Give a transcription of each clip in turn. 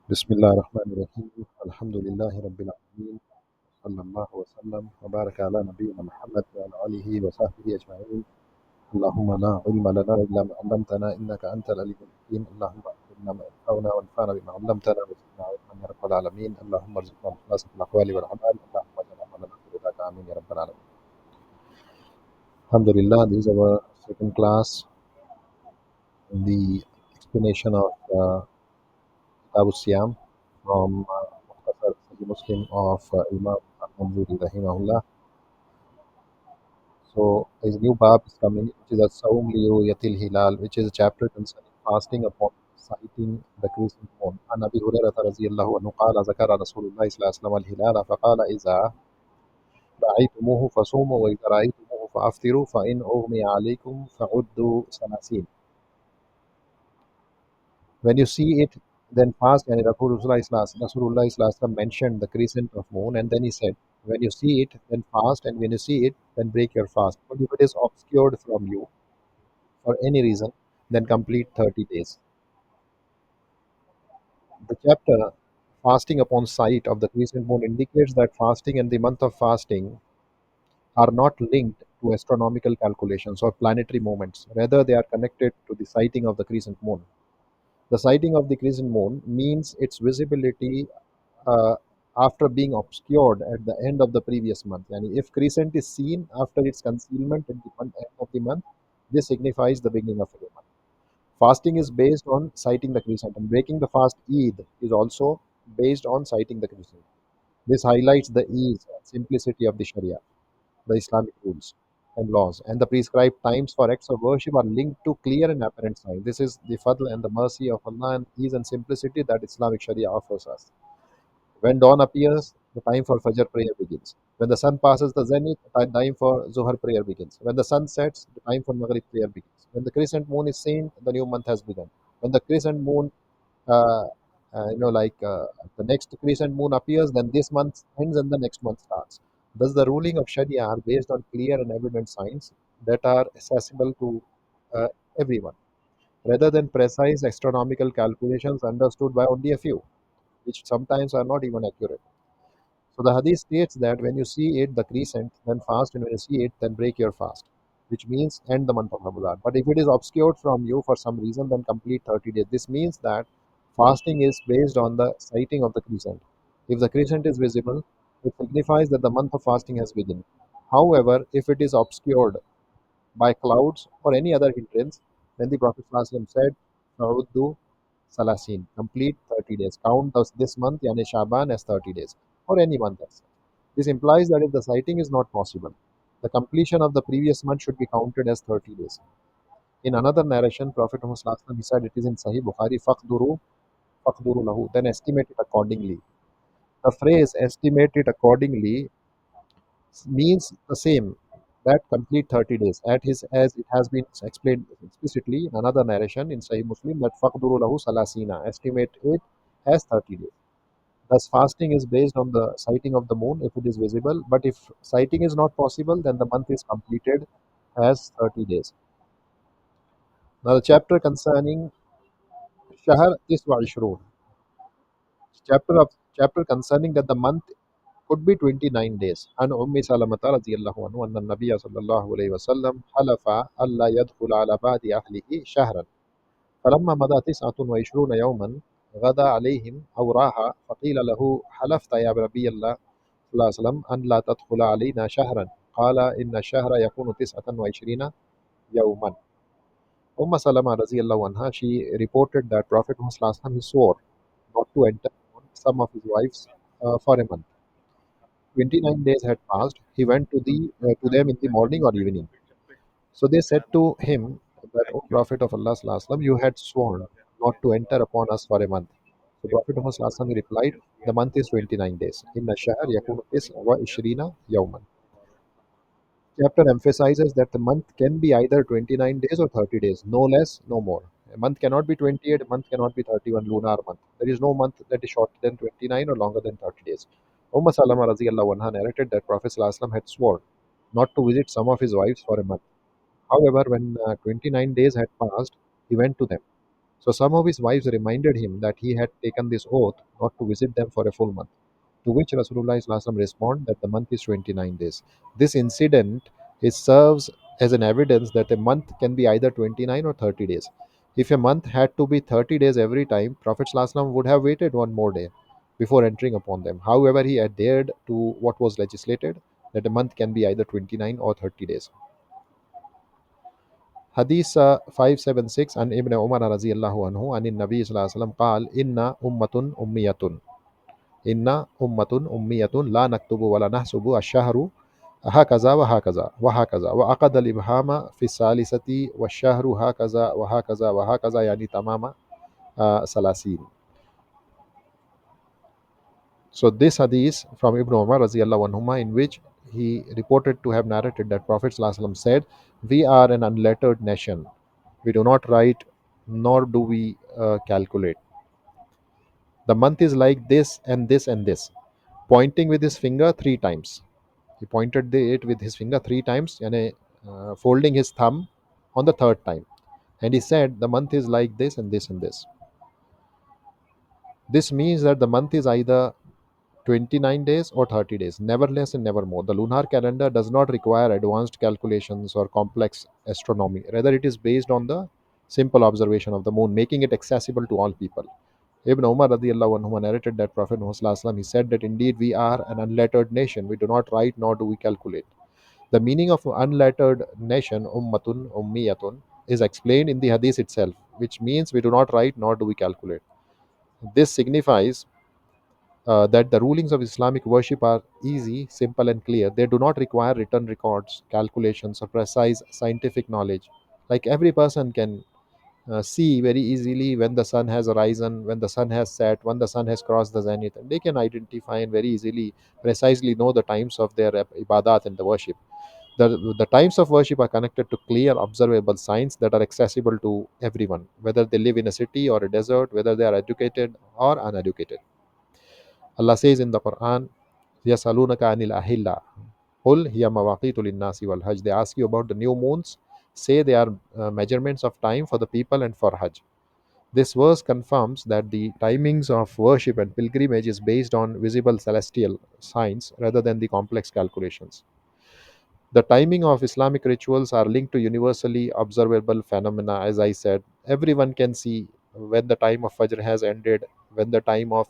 بسم الله الرحمن الرحيم الحمد لله رب العالمين صلى الله وسلم وبارك على نبينا محمد وعلى آله وصحبه أجمعين. اللهم لا علم لنا إلا ما علمتنا إنك أنت العليم الحكيم. اللهم علمنا ما ينفعنا وانفعنا بما علمتنا وزدنا علما يا رب العالمين. اللهم ارزقنا الإخلاص في الأقوال والأعمال. اللهم اجعل عملنا في رضاك آمين يا رب العالمين. Alhamdulillah, this is our second class in the explanation of كتاب الصيام from مختصر صحيح Muslim of Imam al-Manzuri rahimahullah. So his new bab is coming, which is As-Sawm li Ru'yatil Hilal, which is a chapter concerning fasting upon sighting the crescent moon. عن أبي هريرة رضي الله عنه قال ذكر رسول الله صلى الله عليه وسلم الهلال فقال إذا رأيتموه فصوموا وإذا رأيتموه فأفطروا فإن أغمي عليكم فعدوا 30. When you see it, then fast. And Rasulullah mentioned the crescent of moon, and then he said, when you see it, then fast, and when you see it, then break your fast. But if it is obscured from you for any reason, then complete 30 days. The chapter Fasting upon sight of the crescent moon indicates that fasting and the month of fasting are not linked to astronomical calculations or planetary moments. Rather, they are connected to the sighting of the crescent moon. The sighting of the crescent moon means its visibility uh, after being obscured at the end of the previous month. Yani if crescent is seen after its concealment at the end of the month, this signifies the beginning of a new month. Fasting is based on sighting the crescent, and breaking the fast Eid is also based on sighting the crescent. This highlights the ease and simplicity of the Sharia, the Islamic rules and laws, and the prescribed times for acts of worship are linked to clear and apparent signs. This is the fadl and the mercy of Allah and ease and simplicity that Islamic Sharia offers us. When dawn appears, the time for Fajr prayer begins. When the sun passes the zenith, the time for Zuhr prayer begins. When the sun sets, the time for Maghrib prayer begins. When the crescent moon is seen, the new month has begun. When the crescent moon, uh, the next crescent moon appears, then this month ends and the next month starts. Thus, the ruling of Sharia are based on clear and evident signs that are accessible to uh, everyone, rather than precise astronomical calculations understood by only a few, which sometimes are not even accurate. So the hadith states that when you see it, the crescent, then fast, and when you see it, then break your fast, which means end the month of Ramadan. But if it is obscured from you for some reason, then complete 30 days. This means that fasting is based on the sighting of the crescent. If the crescent is visible, it signifies that the month of fasting has begun. However, if it is obscured by clouds or any other hindrance, then the Prophet ﷺ said, "Fa'uddu Salasin, complete 30 days. Count this month, yani Shaban, as 30 days, or any month else." This implies that if the sighting is not possible, the completion of the previous month should be counted as 30 days. In another narration, Prophet Muhammad ﷺ, he said, it is in Sahih Bukhari, faqduru lahu, then estimate it accordingly. The phrase estimate it accordingly means the same, that complete 30 days as it has been explained explicitly in another narration in Sahih Muslim, that faqduru lahu salasina, estimate it as 30 days. Thus fasting is based on the sighting of the moon if it is visible, but if sighting is not possible, then the month is completed as 30 days. Now the chapter concerning shahr iswa ishrun, chapter concerning that the month could be 29 days. عن أم سلمة رضي الله عنه أن النبي صلى الله عليه وسلم حلف ألا يدخل على بعد أهله شهرا، فلما مضى 29 يوما غدا عليهم أو راح، فقيل له حلفت يا نبي الله صلى الله عليه وسلم أن لا تدخل علينا شهرا؟ قال إن الشهر يكون 29 يوما. Salama radiallahu anha, she reported that Prophet Muhammad he swore not to enter on some of his wives for a month. 29 days had passed. He went to them in the morning or evening. So they said to him that, O Prophet of Allah, sallallahu alaihi wasallam, you had sworn not to enter upon us for a month. So Prophet Muhammad sallallahu alaihi wasallam replied, the month is 29 days. Inna shahr yakunu wa ishrina yawman. Chapter emphasizes that the month can be either 29 days or 30 days, no less, no more. A month cannot be 28, a month cannot be 31 lunar month. There is no month that is shorter than 29 or longer than 30 days. Salama radiallahu anha narrated that Prophet sallallahu alaihi wasallam had sworn not to visit some of his wives for a month. However, when 29 days had passed, he went to them. So some of his wives reminded him that he had taken this oath not to visit them for a full month. To which Rasulullah ﷺ responded that the month is 29 days. This incident serves as an evidence that a month can be either 29 or 30 days. If a month had to be 30 days every time, Prophet ﷺ would have waited one more day before entering upon them. However, he adhered to what was legislated, that a month can be either 29 or 30 days. Hadith 576 عن ابن عمر رضي الله عنه عن النبي صلى الله عليه وسلم قال إن أمة أمية إن أمة أمية لا نكتب ولا نحسب الشهر هكذا وهكذا وهكذا وعقد الإبهام في الثالثة والشهر هكذا وهكذا وهكذا يعني تمام 30. So this hadith from Ibn Umar radiallahu anhuma, in which he reported to have narrated that Prophet sallallahu alaihi wasallam said, "We are an unlettered nation. We do not write, nor do we calculate. The month is like this and this and this." Pointing with his finger three times. He pointed it with his finger three times and folding his thumb on the third time. And he said, "The month is like this and this and this." This means that the month is either 29 days or 30 days, never less and never more. The lunar calendar does not require advanced calculations or complex astronomy. Rather, it is based on the simple observation of the moon, making it accessible to all people. Ibn Umar radiallahu anhu narrated that Prophet Muhammad he said that indeed we are an unlettered nation. We do not write nor do we calculate. The meaning of unlettered nation, ummatun, ummiyatun, is explained in the hadith itself, which means we do not write nor do we calculate. This signifies that the rulings of Islamic worship are easy, simple, and clear. They do not require written records, calculations, or precise scientific knowledge. Like every person can see very easily when the sun has arisen, when the sun has set, when the sun has crossed the zenith, and they can identify and very easily, precisely know the times of their ibadat and the worship. The times of worship are connected to clear, observable signs that are accessible to everyone, whether they live in a city or a desert, whether they are educated or uneducated. Allah says in the Quran, يَسْأَلُونَكَ عَنِ الْأَهِلَّةِ قُلْ هِيَ مَوَاقِيتُ لِلنَّاسِ وَالْحَجِّ. They ask you about the new moons. Say they are measurements of time for the people and for Hajj. This verse confirms that the timings of worship and pilgrimage is based on visible celestial signs rather than the complex calculations. The timing of Islamic rituals are linked to universally observable phenomena. As I said, everyone can see when the time of Fajr has ended, when the time of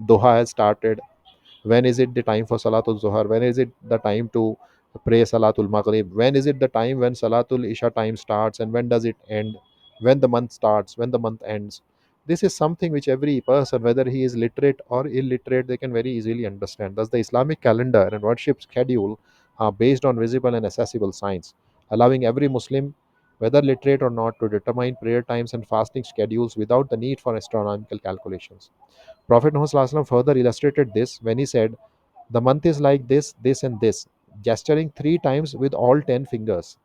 Duha has started, when is it the time for Salatul Zuhar, when is it the time to pray Salatul Maghrib, when is it the time when Salatul Isha time starts, and when does it end, when the month starts, when the month ends. This is something which every person, whether he is literate or illiterate, they can very easily understand. Thus, the Islamic calendar and worship schedule are based on visible and accessible signs, allowing every Muslim, whether literate or not, to determine prayer times and fasting schedules without the need for astronomical calculations. Prophet Muhammad further illustrated this when he said, "The month is like this, this, and this," gesturing three times with all 10 fingers,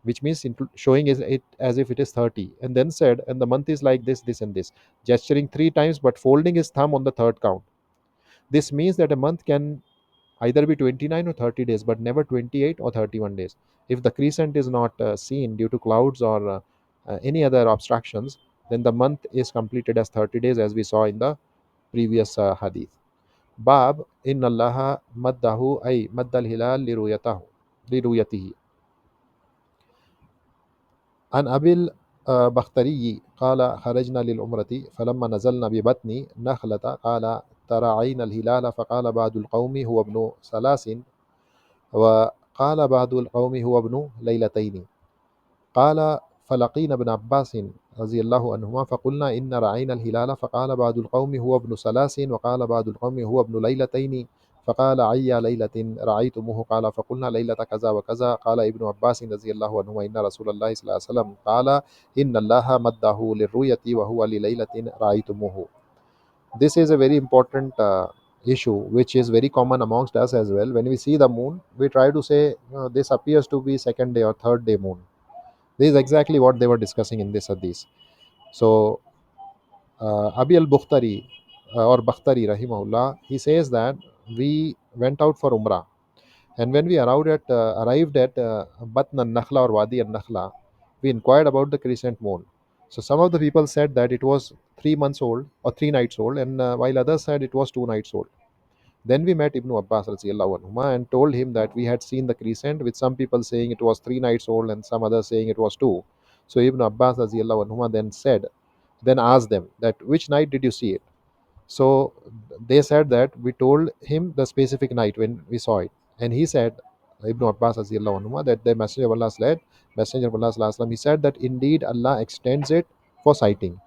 which means showing it as if it is 30, and then said, "And the month is like this, this, and this," gesturing three times but folding his thumb on the third count. This means that a month can either be 29 or 30 days, but never 28 or 31 days. If the crescent is not seen due to clouds or any other obstructions, then the month is completed as 30 days, as we saw in the previous hadith. Bab in Allah maddahu ay maddal hilal liruyatihi. عن أبي البختري قال خرجنا للعمرة فلما نزلنا ببطن نخلة قال ترى عين الهلال فقال بعض القوم هو ابن ثلاث وقال بعض القوم هو ابن ليلتين. قال فلقينا ابن عباس رضي الله عنهما فقلنا إن رأينا الهلال فقال بعض القوم هو ابن ثلاث وقال بعض القوم هو ابن ليلتين. فقال أي ليلة رأيتموه قال فقلنا ليلة كذا وكذا. قال ابن عباس رضي الله عنهما إن رسول الله صلى الله عليه وسلم قال إن الله مده للرؤية وهو لليلة رأيتموه. This is a very important issue which is very common amongst us as well. When we see the moon, we try to say, this appears to be second day or third day moon. This is exactly what they were discussing in this hadith. So, Abi al-Bukhtari or Bakhtari rahimahullah, he says that we went out for Umrah, and when we arrived at Batn al-Nakhla or Wadi al-Nakhla, we inquired about the crescent moon. So some of the people said that it was 3 months old or 3 nights old, and while others said it was 2 nights old. Then we met Ibn Abbas radiallahu anhuma and told him that we had seen the crescent, with some people saying it was 3 nights old and some others saying it was two. So Ibn Abbas radiallahu anhuma then asked them that which night did you see it? So they said that we told him the specific night when we saw it, and he said, Ibn Abbas radiallahu anhuma, that the Messenger of Allah sallallahu alaihi wasallam, he said that indeed Allah extends it for sighting.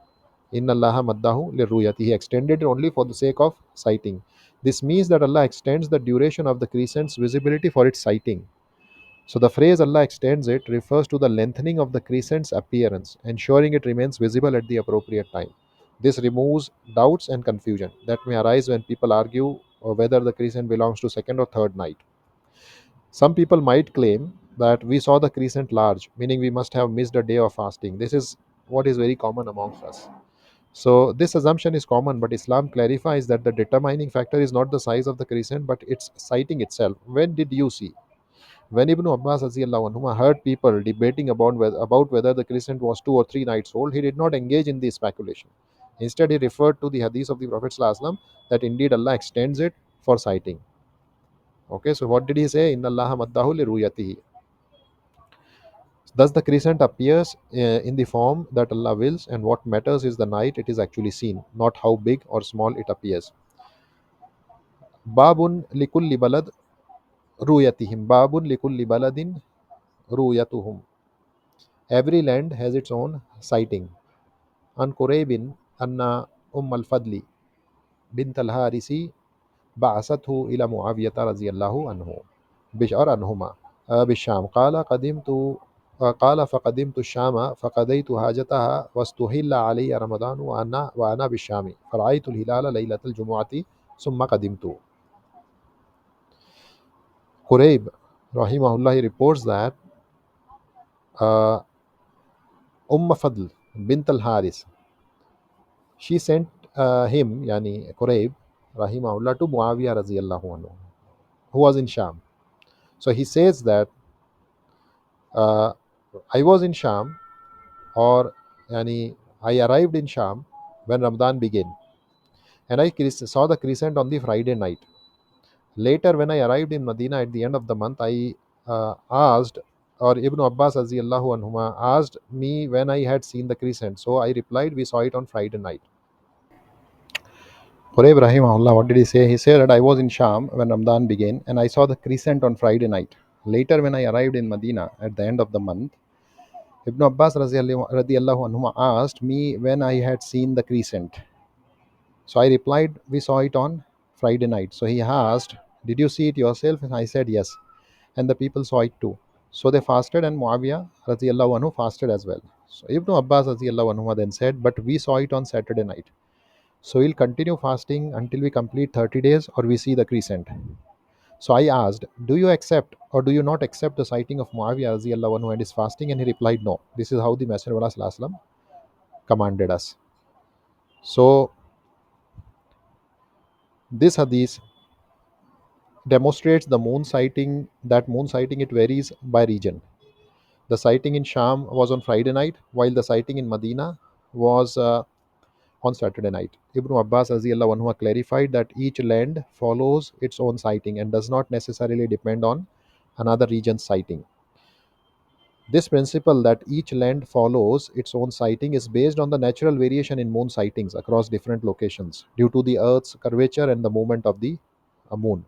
Inna Allah maddahu liruyati. He extended it only for the sake of sighting. This means that Allah extends the duration of the crescent's visibility for its sighting. So the phrase Allah extends it refers to the lengthening of the crescent's appearance, ensuring it remains visible at the appropriate time. This removes doubts and confusion that may arise when people argue whether the crescent belongs to second or third night. Some people might claim that we saw the crescent large, meaning we must have missed a day of fasting. This is what is very common amongst us. So this assumption is common, but Islam clarifies that the determining factor is not the size of the crescent, but its sighting itself. When did you see? When Ibn Abbas radiallahu anhuma heard people debating about whether the crescent was 2 or 3 nights old, he did not engage in the speculation. Instead, he referred to the hadith of the Prophet sallallahu alaihi wasallam that indeed Allah extends it for sighting. Okay, so what did he say? Inna Allah maddahu li ruyatihi. Thus, the crescent appears in the form that Allah wills, and what matters is the night it is actually seen, not how big or small it appears. Babun likulli balad ruyatihim. Babun likulli baladin ruyatuhum. Every land has its own sighting. An Quraybin anna al Fadli bint al Harisi بعثته إلى معاوية رضي الله عنه بشأر عنهما بالشام قال فقدمت الشام فقضيت حاجتها واستهل علي رمضان وأنا بالشام فرأيت الهلال ليلة الجمعة ثم قدمت. Qurayb rahimahullah, he reports that uh, Fadl bint al Haris, she sent him, yani Qurayb rahimahullah, to Muawiyah radiyallahu anhu, who was in Sham. So he says that uh, I was in Sham, or yani, I arrived in Sham when Ramadan began, and I saw the crescent on the Friday night. Later, when I arrived in Medina at the end of the month, I asked, or Ibn Abbas aziyallahu anhuma asked me when I had seen the crescent. So I replied, we saw it on Friday night. Qurayb rahimahullah, what did he say? He said that I was in Sham when Ramadan began, and I saw the crescent on Friday night. Later, when I arrived in Medina at the end of the month, Ibn Abbas radiallahu anhuma asked me when I had seen the crescent. So I replied, we saw it on Friday night. So he asked, did you see it yourself? And I said, yes. And the people saw it too. So they fasted, and Muawiyah radiallahu anhu fasted as well. So Ibn Abbas radiallahu anhu then said, but we saw it on Saturday night. So we'll continue fasting until we complete 30 days or we see the crescent. So I asked, do you accept or do you not accept the sighting of Muawiyah radiallahu anhu and his fasting? And he replied, no. This is how the Messenger of Allah sallallahu alaihi wasallam commanded us. So this hadith demonstrates the moon sighting, it varies by region. The sighting in Sham was on Friday night, while the sighting in Medina was on Saturday night. Ibn Abbas radiallahu anhu clarified that each land follows its own sighting and does not necessarily depend on another region's sighting. This principle that each land follows its own sighting is based on the natural variation in moon sightings across different locations due to the Earth's curvature and the movement of the moon.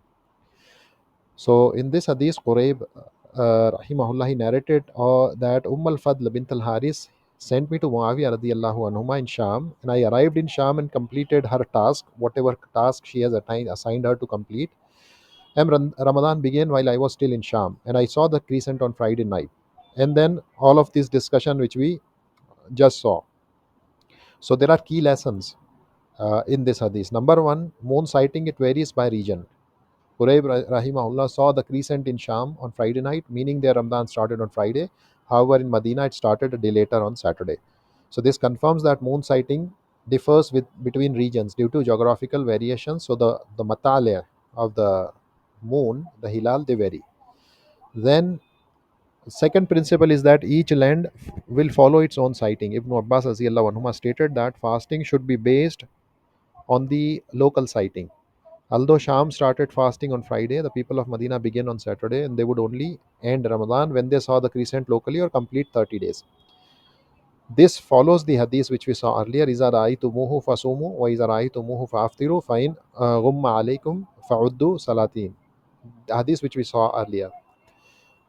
So in this hadith, Qurayb rahimahullah, he narrated that al-Fadl bint al-Haris sent me to Muawiyah radiallahu anhuma in Sham, and I arrived in Sham and completed her task, whatever task she has assigned her to complete. And Ramadan began while I was still in Sham, and I saw the crescent on Friday night. And then all of this discussion which we just saw. So there are key lessons in this hadith. Number one, moon sighting, it varies by region. Qurayb rahimahullah saw the crescent in Sham on Friday night, meaning their Ramadan started on Friday. However, in Medina, it started a day later on Saturday. So this confirms that moon sighting differs between regions due to geographical variations. So the matale of the moon, the hilal, they vary. Then Second principle is that each land will follow its own sighting. Ibn Abbas Aziyallahu anhuma stated that fasting should be based on the local sighting. Although Sham started fasting on Friday, the people of Medina began on Saturday and they would only end Ramadan when they saw the crescent locally or complete 30 days. This follows the hadith which we saw earlier. إِذَا رَأَيْتُمُوهُ فَصُومُوا وَإِذَا رَأَيْتُمُوهُ فَأَفْطِرُوا فَإِنْ غُمَّ عَلَيْكُمْ فَعُدُّوا salatin. The hadith which we saw earlier.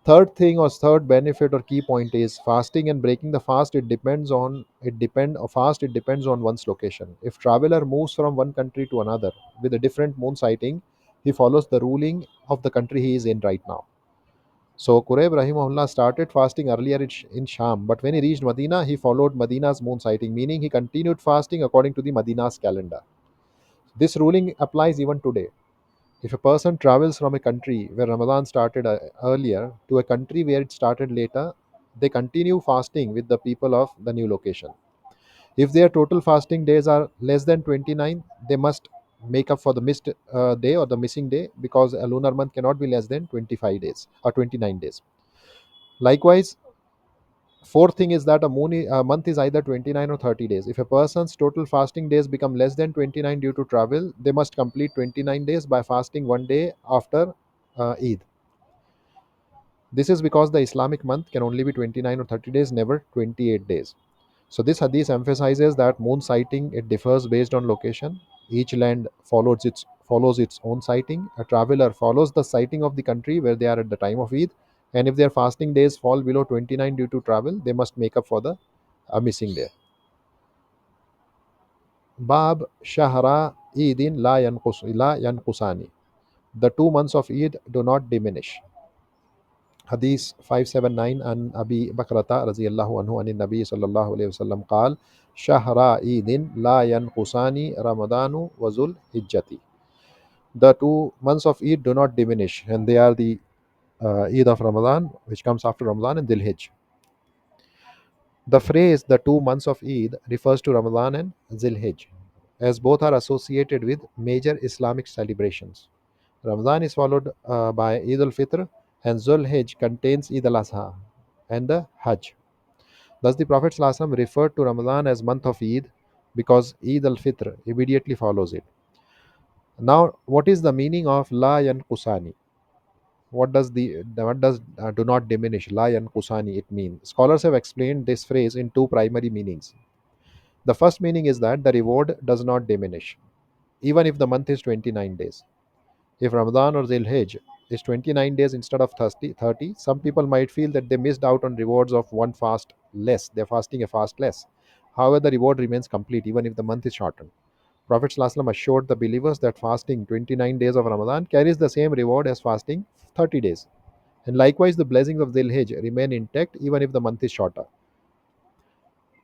Third thing or third benefit or key point is fasting and breaking the fast. It depends on one's location. If traveler moves from one country to another with a different moon sighting, he follows the ruling of the country he is in right now. So Qurayb Rahimahullah started fasting earlier in Sham, but when he reached Medina, he followed Medina's moon sighting, meaning he continued fasting according to the Medina's calendar. This ruling applies even today. If a person travels from a country where Ramadan started earlier to a country where it started later, they continue fasting with the people of the new location. If their total fasting days are less than 29, they must make up for the missed day or the missing day, because a lunar month cannot be less than 25 days or 29 days. Likewise, fourth thing is that a month is either 29 or 30 days. If a person's total fasting days become less than 29 due to travel, they must complete 29 days by fasting one day after Eid. This is because the Islamic month can only be 29 or 30 days, never 28 days. So this hadith emphasizes that moon sighting, it differs based on location. Each land follows its own sighting. A traveler follows the sighting of the country where they are at the time of Eid, and if their fasting days fall below 29 due to travel, they must make up for the missing day. Bab Shahra Eidin la yanqusani. The 2 months of Eid do not diminish. Hadith 579 an Abi Bakrata radiyallahu anhu an Nabi sallallahu alayhi wasallam قال شهر عيد لا ينقصان رمضان وذو الحجة. The 2 months of Eid do not diminish, and they are the Eid of Ramadan, which comes after Ramadan, and Dhul Hijj. The phrase the 2 months of Eid refers to Ramadan and Dhul Hijj, as both are associated with major Islamic celebrations. Ramadan is followed by Eid al-Fitr, and Dhul Hijj contains Eid al-Adha and the Hajj. Thus, the Prophet ﷺ referred to Ramadan as month of Eid because Eid al-Fitr immediately follows it. Now, what is the meaning of La Yanqusani? What does do not diminish La Yanqusani it mean? Scholars have explained this phrase in two primary meanings. The first meaning is that the reward does not diminish, even if the month is 29 days. If Ramadan or Dhul Hijj is 29 days instead of 30, some people might feel that they missed out on rewards of one fast less. They're fasting a fast less. However, the reward remains complete even if the month is shortened. Prophet ﷺ assured the believers that fasting 29 days of Ramadan carries the same reward as fasting 30 days. And likewise, the blessings of Dhul Hijj remain intact even if the month is shorter.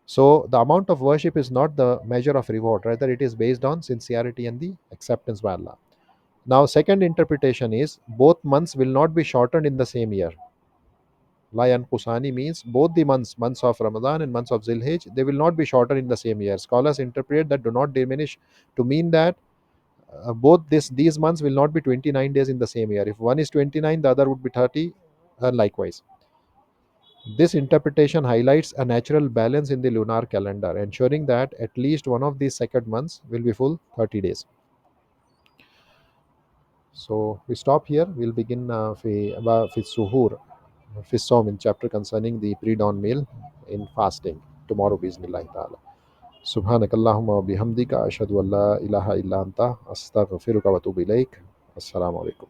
So, the amount of worship is not the measure of reward, rather, it is based on sincerity and the acceptance by Allah. Now, second interpretation is both months will not be shortened in the same year. Layan Kusani means both the months of Ramadan and months of Zilhijj, they will not be shortened in the same year. Scholars interpret that do not diminish to mean that both these months will not be 29 days in the same year. If one is 29, the other would be 30, and likewise. This interpretation highlights a natural balance in the lunar calendar, ensuring that at least one of these second months will be full 30 days. So we stop here. We'll begin fi suhoor, fi som in chapter concerning the pre-dawn meal in fasting tomorrow, bismillah ta'ala. Subhanakallahumma wa bihamdika ashhadu an la ilaha illa anta astaghfiruka wa atubu ilaik. Assalamu alaikum.